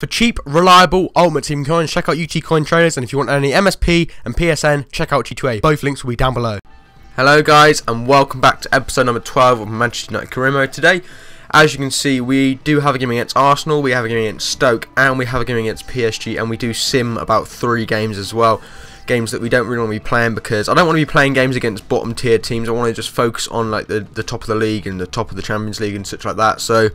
For cheap, reliable Ultimate Team coins, check out UT Coin Traders, and if you want any MSP and PSN, check out G2A. Both links will be down below. Hello guys, and welcome back to episode number 12 of Manchester United Career Mode. Today, as you can see, we do have a game against Arsenal, we have a game against Stoke, and we have a game against PSG, and we do sim about 3 games as well. Games that we don't really want to be playing because I don't want to be playing games against bottom tier teams. I want to just focus on like the top of the league and the top of the Champions League and such like that. So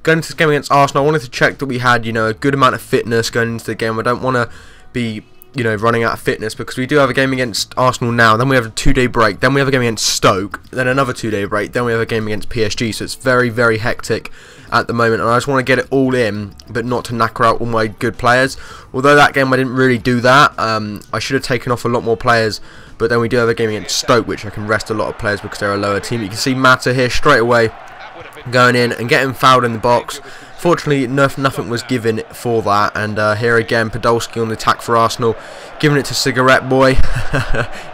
going into this game against Arsenal, I wanted to check that we had, a good amount of fitness going into the game. I don't want to be, running out of fitness because we do have a game against Arsenal now. Then we have a 2-day break. Then we have a game against Stoke. Then another 2-day break. Then we have a game against PSG. So it's very, very hectic at the moment. And I just want to get it all in, but not to knacker out all my good players. Although that game I didn't really do that. I should have taken off a lot more players. But then we do have a game against Stoke, which I can rest a lot of players because they're a lower team. You can see Mata here straight away going in and getting fouled in the box. Fortunately, nothing was given for that, and here again, Podolski on the attack for Arsenal, giving it to Cigarette Boy.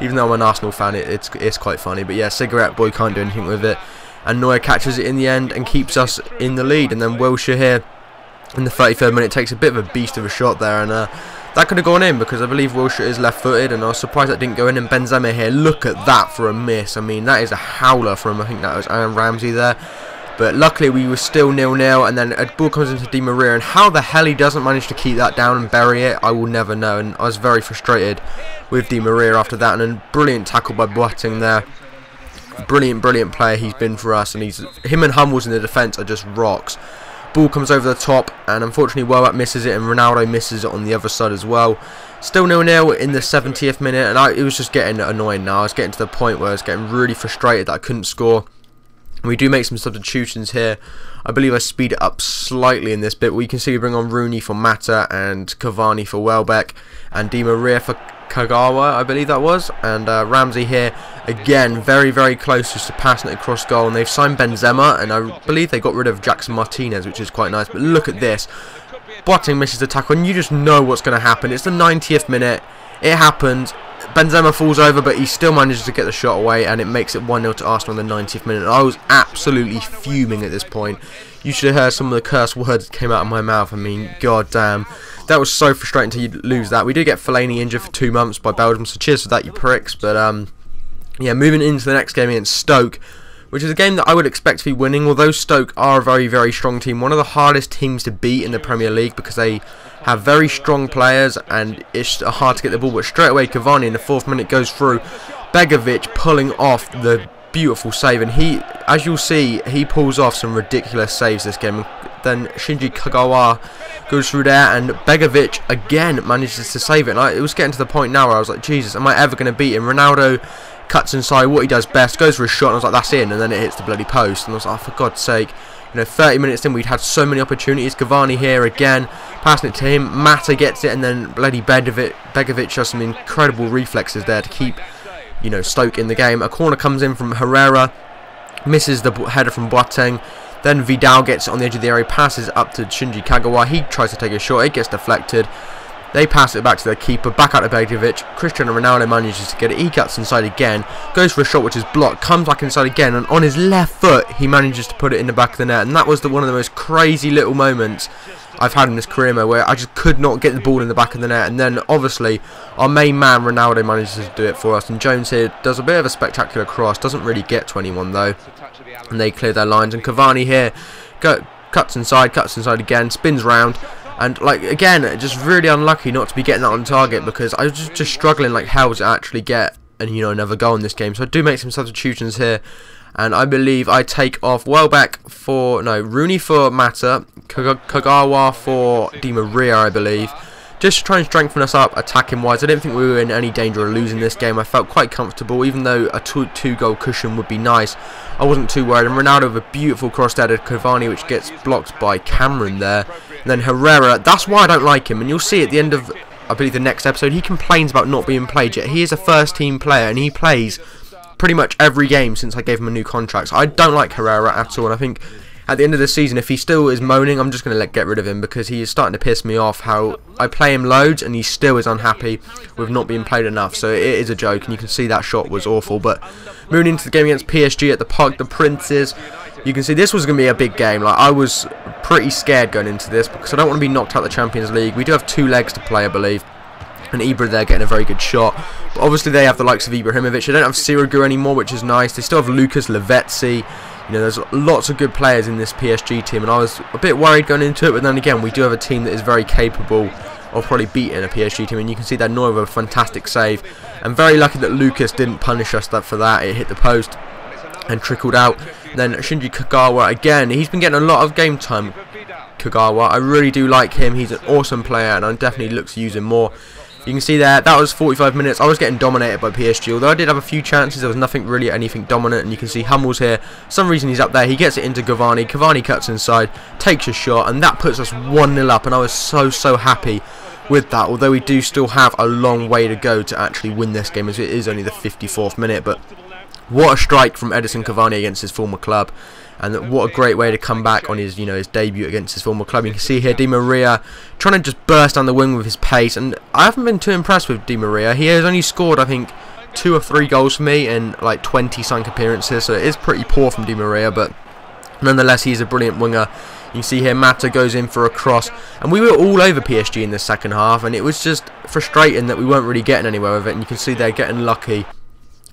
Even though I'm an Arsenal fan, it's quite funny, but yeah, Cigarette Boy can't do anything with it, and Neuer catches it in the end and keeps us in the lead. And then Wilshere here in the 33rd minute takes a bit of a beast of a shot there, and that could have gone in because I believe Wilshere is left-footed, and I was surprised that didn't go in. And Benzema here, look at that for a miss. I mean, that is a howler from, I think that was Aaron Ramsey there. But luckily we were still 0-0, and then a ball comes into Di Maria, and how the hell he doesn't manage to keep that down and bury it, I will never know. And I was very frustrated with Di Maria after that, and then brilliant tackle by Boateng there. Brilliant player he's been for us, and him and Hummels in the defence are just rocks. Ball comes over the top, and unfortunately Welbeck misses it, and Ronaldo misses it on the other side as well. Still 0-0 in the 70th minute, and it was just getting annoying now. I was getting to the point where I was getting really frustrated that I couldn't score. We do make some substitutions here. I believe I speed it up slightly in this bit. We can see we bring on Rooney for Mata and Cavani for Welbeck and Di Maria for Kagawa, I believe that was. And Ramsey here, again, very close just to passing it across goal. And they've signed Benzema, and I believe they got rid of Jackson Martinez, which is quite nice. But look at this. Boateng misses the tackle, and you just know what's going to happen. It's the 90th minute. It happened. Benzema falls over, but he still manages to get the shot away, and it makes it 1-0 to Arsenal in the 90th minute. I was absolutely fuming at this point. You should have heard some of the curse words that came out of my mouth. I mean, god damn. That was so frustrating to lose that. We did get Fellaini injured for 2 months by Belgium, so cheers for that, you pricks. But, yeah, moving into the next game against Stoke, which is a game that I would expect to be winning, although Stoke are a very strong team. One of the hardest teams to beat in the Premier League because they have very strong players and it's hard to get the ball. But straight away, Cavani in the 4th minute goes through. Begovic pulling off the beautiful save, and as you'll see, he pulls off some ridiculous saves this game. Then Shinji Kagawa goes through there, and Begovic again manages to save it. And it was getting to the point now where I was like, Jesus, am I ever going to beat him? Ronaldo cuts inside, what he does best, goes for a shot, and I was like, that's in, and then it hits the bloody post, and I was like, oh, for God's sake. 30 minutes in, we'd had so many opportunities. Cavani here again, passing it to him. Mata gets it, and then bloody Begovic has some incredible reflexes there to keep, Stoke in the game. A corner comes in from Herrera, misses the header from Boateng. Then Vidal gets it on the edge of the area, passes up to Shinji Kagawa. He tries to take a shot, it gets deflected. They pass it back to their keeper, back out to Begovic. Cristiano Ronaldo manages to get it. He cuts inside again, goes for a shot which is blocked, comes back inside again, and on his left foot he manages to put it in the back of the net. And that was one of the most crazy little moments I've had in this career mode, where I just could not get the ball in the back of the net. And then obviously our main man Ronaldo manages to do it for us, and Jones here does a bit of a spectacular cross, doesn't really get to anyone though, and they clear their lines. And Cavani here cuts inside again, spins round. And, again, just really unlucky not to be getting that on target, because I was just struggling like hell to actually get another goal in this game. So I do make some substitutions here, and I believe I take off Welbeck for, Rooney for Mata, Kagawa for Di Maria, I believe, just to try and strengthen us up attacking wise. I didn't think we were in any danger of losing this game. I felt quite comfortable, even though a two-goal cushion would be nice. I wasn't too worried. And Ronaldo with a beautiful cross there to Cavani, which gets blocked by Cameron there. And then Herrera, that's why I don't like him. And you'll see at the end of, I believe, the next episode, he complains about not being played yet. He is a first-team player, and he plays pretty much every game since I gave him a new contract. So I don't like Herrera at all, and I think at the end of the season, if he still is moaning, I'm just going to get rid of him, because he is starting to piss me off how I play him loads and he still is unhappy with not being played enough. So it is a joke, and you can see that shot was awful. But moving into the game against PSG at the Parc des Princes, You can see this was going to be a big game. Like, I was pretty scared going into this because I don't want to be knocked out of the Champions League. We do have 2 legs to play, I believe. And Ibra there getting a very good shot. But obviously they have the likes of Ibrahimovic. They don't have Sirigu anymore, which is nice. They still have Lucas Lavezzi. You know, there's lots of good players in this PSG team. And I was a bit worried going into it. But then again, we do have a team that is very capable of probably beating a PSG team. And you can see that Neuer with a fantastic save. I'm very lucky that Lucas didn't punish us for that. It hit the post and trickled out. Then Shinji Kagawa again, he's been getting a lot of game time. Kagawa, I really do like him. He's an awesome player and I definitely look to use him more. You can see there, that was 45 minutes. I was getting dominated by PSG, although I did have a few chances. There was nothing really anything dominant, and you can see Hummels here. For some reason he's up there. He gets it into Cavani. Cavani cuts inside, takes a shot, and that puts us 1-0 up. And I was so happy with that. Although we do still have a long way to go to actually win this game, as it is only the 54th minute. But what a strike from Edison Cavani against his former club. And what a great way to come back on his, his debut against his former club. You can see here Di Maria trying to just burst down the wing with his pace. And I haven't been too impressed with Di Maria. He has only scored, I think, 2 or 3 goals for me in like 20-something appearances. So it is pretty poor from Di Maria. But nonetheless, he's a brilliant winger. You can see here Mata goes in for a cross. And we were all over PSG in the second half. And it was just frustrating that we weren't really getting anywhere with it. And you can see they're getting lucky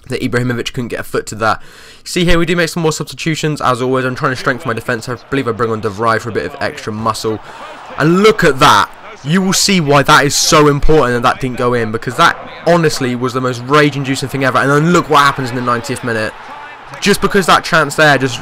that Ibrahimovic couldn't get a foot to that. See here, we do make some more substitutions. As always, I'm trying to strengthen my defence. I believe I bring on De Vrij for a bit of extra muscle. And look at that. You will see why that is so important that didn't go in. Because that, honestly, was the most rage-inducing thing ever. And then look what happens in the 90th minute. Just because that chance there just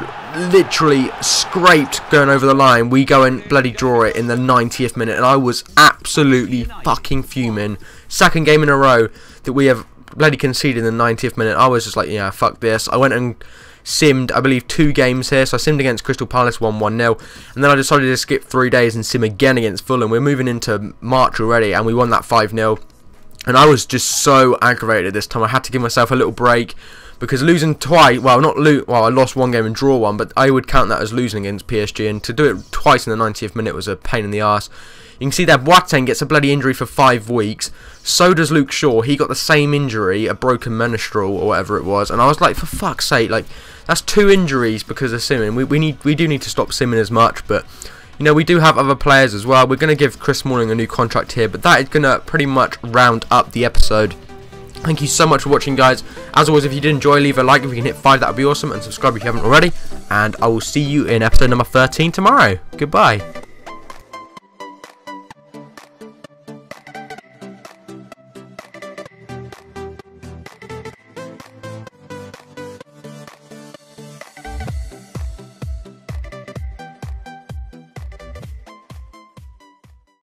literally scraped going over the line, we go and bloody draw it in the 90th minute. And I was absolutely fucking fuming. Second game in a row that we have bloody conceded in the 90th minute. I was just like, yeah, fuck this. I went and simmed, I believe, 2 games here. So I simmed against Crystal Palace 1-0, and then I decided to skip 3 days and sim again against Fulham. We're moving into March already, and we won that 5-0. And I was just so aggravated this time. I had to give myself a little break because losing twice, well, I lost 1 game and draw 1, but I would count that as losing against PSG. And to do it twice in the 90th minute was a pain in the arse. You can see that Boateng gets a bloody injury for 5 weeks. So does Luke Shaw. He got the same injury, a broken menstrual or whatever it was. And I was like, for fuck's sake, like, that's 2 injuries because of simming. We do need to stop simming as much, but we do have other players as well. We're going to give Chris Smalling a new contract here, but that is going to pretty much round up the episode. Thank you so much for watching, guys. As always, if you did enjoy, leave a like. If we can hit 5, that would be awesome. And subscribe if you haven't already. And I will see you in episode number 13 tomorrow. Goodbye.